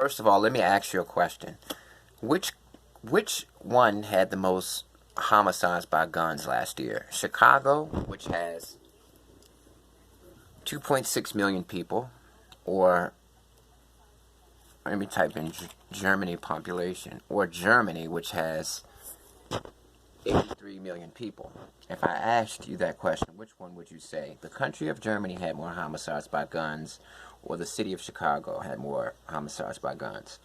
First of all, let me ask you a question. Which which one had the most homicides by guns last year? Chicago, which has 2.6 million people, or let me type in Germany population, or Germany, which has 83 million people. If I asked you that question, which one would you say? The country of Germany had more homicides by guns, or the city of Chicago had more homicides by guns?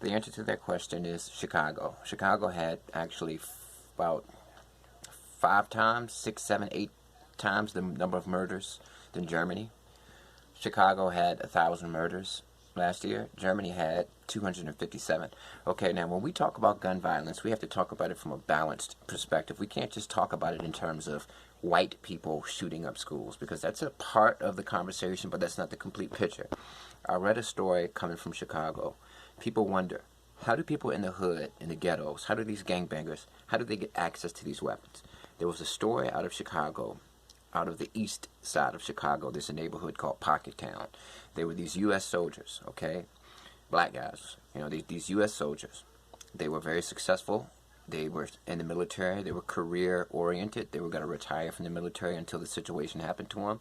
The answer to that question is Chicago. Chicago had actually about 5 times, 6, 7, 8 times the number of murders than Germany. Chicago had 1,000 murders last year. Germany had 257. Okay, now when we talk about gun violence, we have to talk about it from a balanced perspective. We can't just talk about it in terms of white people shooting up schools, because that's a part of the conversation, but that's not the complete picture. I read a story coming from Chicago. People wonder, how do people in the hood, in the ghettos, how do these gangbangers, how do they get access to these weapons? There was a story out of Chicago, out of the east side of Chicago. There's a neighborhood called Pocket Town. They were these U.S. soldiers, okay? Black guys, these U.S. soldiers. They were very successful. They were in the military. They were career-oriented. They were going to retire from the military until the situation happened to them.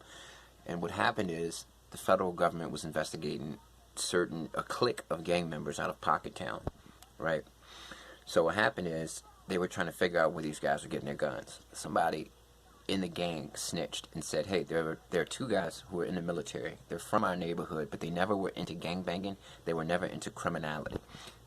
And what happened is the federal government was investigating a clique of gang members out of Pocket Town, right? So what happened is they were trying to figure out where these guys were getting their guns. Somebody in the gang snitched and said, hey, there are 2 guys who are in the military. They're from our neighborhood, but they never were into gangbanging. They were never into criminality.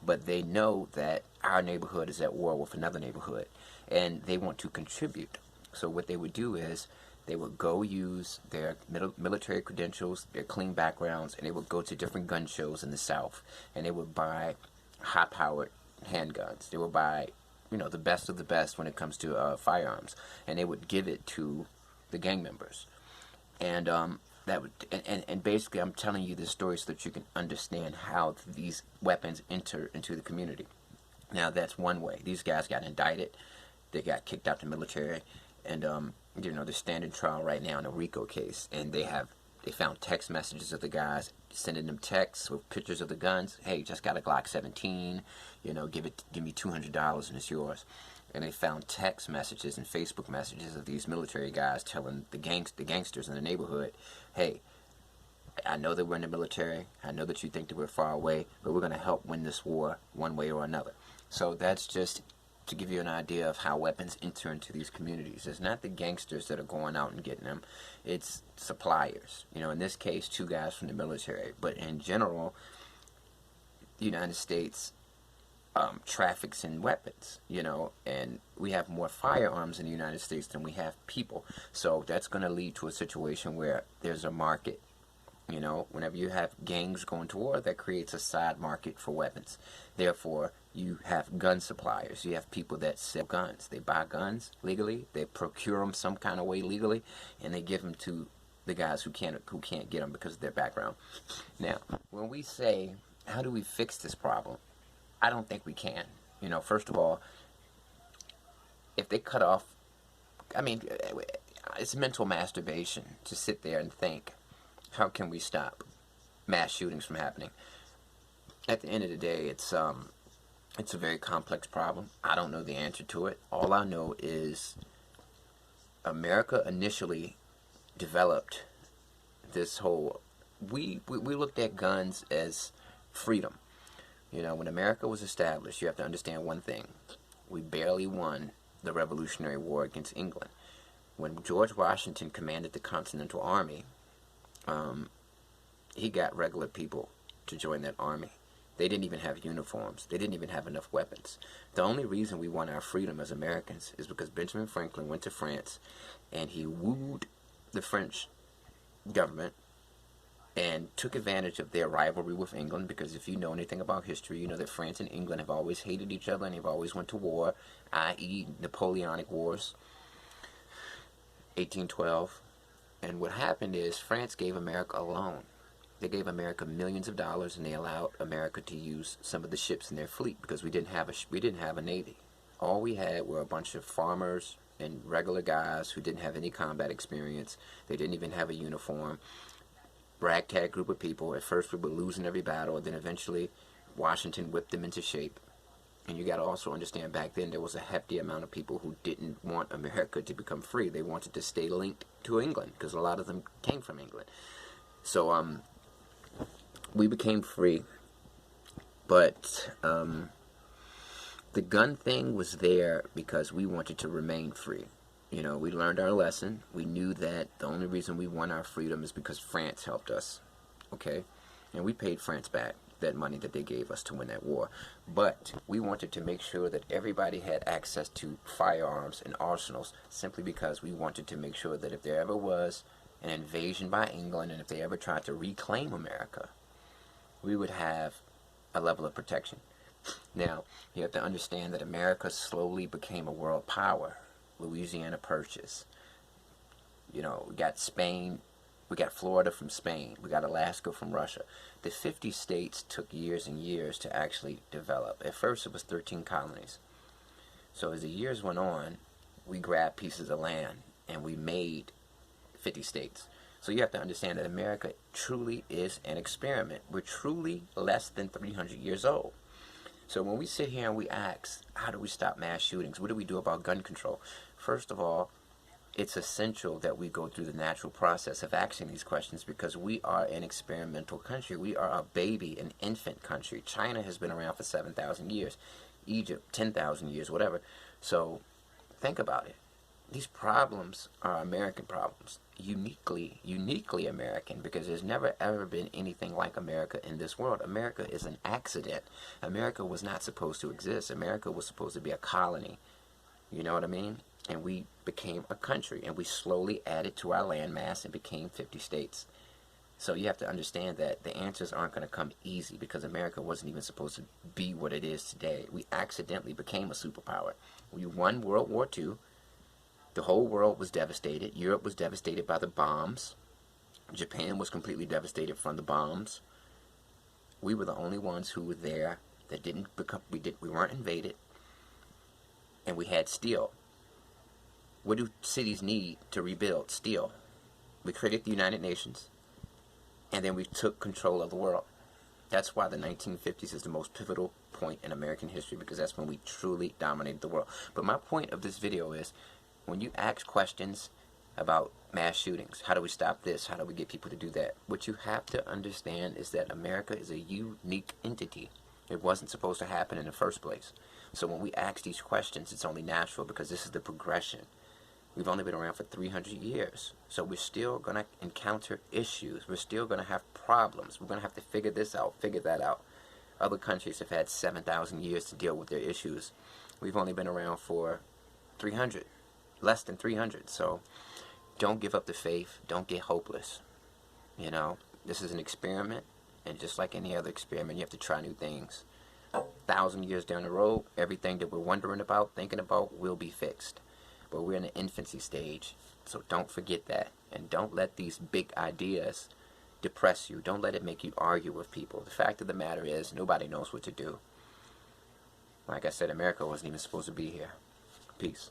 But they know that our neighborhood is at war with another neighborhood, and they want to contribute. So what they would do is they would go use their military credentials, their clean backgrounds, and they would go to different gun shows in the South, and they would buy high-powered handguns. They would buy the best of the best when it comes to firearms, and they would give it to the gang members. And basically, I'm telling you this story so that you can understand how these weapons enter into the community. Now, that's one way. These guys got indicted. They got kicked out the military, and they're standing trial right now in a RICO case, and they found text messages of the guys sending them texts with pictures of the guns. Hey, just got a Glock 17. Give me $200 and it's yours. And they found text messages and Facebook messages of these military guys telling the gangsters in the neighborhood, hey, I know that we're in the military. I know that you think that we're far away, but we're going to help win this war one way or another. So that's just to give you an idea of how weapons enter into these communities. It's not the gangsters that are going out and getting them. It's suppliers. In this case, 2 guys from the military. But in general, the United States traffics in weapons, and we have more firearms in the United States than we have people. So that's going to lead to a situation where there's a market. Whenever you have gangs going to war, that creates a side market for weapons. Therefore, you have gun suppliers. You have people that sell guns. They buy guns legally. They procure them some kind of way legally, and they give them to the guys who can't get them because of their background. Now, when we say, how do we fix this problem? I don't think we can. First of all, if they cut off, it's mental masturbation to sit there and think, how can we stop mass shootings from happening? At the end of the day, it's a very complex problem. I don't know the answer to it. All I know is America initially developed this whole... We looked at guns as freedom. When America was established, you have to understand one thing. We barely won the Revolutionary War against England. When George Washington commanded the Continental Army, he got regular people to join that army. They didn't even have uniforms. They didn't even have enough weapons. The only reason we won our freedom as Americans is because Benjamin Franklin went to France and he wooed the French government and took advantage of their rivalry with England, because if you know anything about history, you know that France and England have always hated each other and they've always went to war, i.e. Napoleonic Wars, 1812. And what happened is France gave America a loan. They gave America millions of dollars, and they allowed America to use some of the ships in their fleet because we didn't have a navy. All we had were a bunch of farmers and regular guys who didn't have any combat experience. They didn't even have a uniform. Ragtag group of people. At first we were losing every battle, and then eventually Washington whipped them into shape. And you got to also understand, back then there was a hefty amount of people who didn't want America to become free. They wanted to stay linked to England because a lot of them came from England. So we became free, but the gun thing was there because we wanted to remain free. You know, we learned our lesson. We knew that the only reason we won our freedom is because France helped us. Okay? And we paid France back that money that they gave us to win that war. But we wanted to make sure that everybody had access to firearms and arsenals, simply because we wanted to make sure that if there ever was an invasion by England and if they ever tried to reclaim America, we would have a level of protection. Now, you have to understand that America slowly became a world power. Louisiana Purchase. You know, we got Spain. We got Florida from Spain. We got Alaska from Russia. The 50 states took years and years to actually develop. At first, it was 13 colonies. So as the years went on, we grabbed pieces of land and we made 50 states. So you have to understand that America truly is an experiment. We're truly less than 300 years old. So when we sit here and we ask, how do we stop mass shootings? What do we do about gun control? First of all, it's essential that we go through the natural process of asking these questions, because we are an experimental country. We are a baby, an infant country. China has been around for 7,000 years. Egypt, 10,000 years, whatever. So think about it. These problems are American problems. Uniquely American, because there's never ever been anything like America in this world. America is an accident. America was not supposed to exist. America was supposed to be a colony. You know what I mean? And we became a country, and we slowly added to our landmass and became 50 states. So you have to understand that the answers aren't going to come easy, because America wasn't even supposed to be what it is today. We accidentally became a superpower. We won World War II. The whole world was devastated. Europe was devastated by the bombs. Japan was completely devastated from the bombs. We were the only ones who were there that didn't become, we weren't invaded, and we had steel. What do cities need to rebuild? Steel. We created the United Nations, and then we took control of the world. That's why the 1950s is the most pivotal point in American history, because that's when we truly dominated the world. But my point of this video is, when you ask questions about mass shootings, how do we stop this? How do we get people to do that? What you have to understand is that America is a unique entity. It wasn't supposed to happen in the first place. So when we ask these questions, it's only natural, because this is the progression. We've only been around for 300 years. So we're still going to encounter issues. We're still going to have problems. We're going to have to figure this out, figure that out. Other countries have had 7,000 years to deal with their issues. We've only been around for 300, less than 300. So don't give up the faith. Don't get hopeless. You know, this is an experiment. And just like any other experiment, you have to try new things. 1,000 years down the road, everything that we're wondering about, thinking about, will be fixed. But we're in the infancy stage, so don't forget that. And don't let these big ideas depress you. Don't let it make you argue with people. The fact of the matter is, nobody knows what to do. Like I said, America wasn't even supposed to be here. Peace.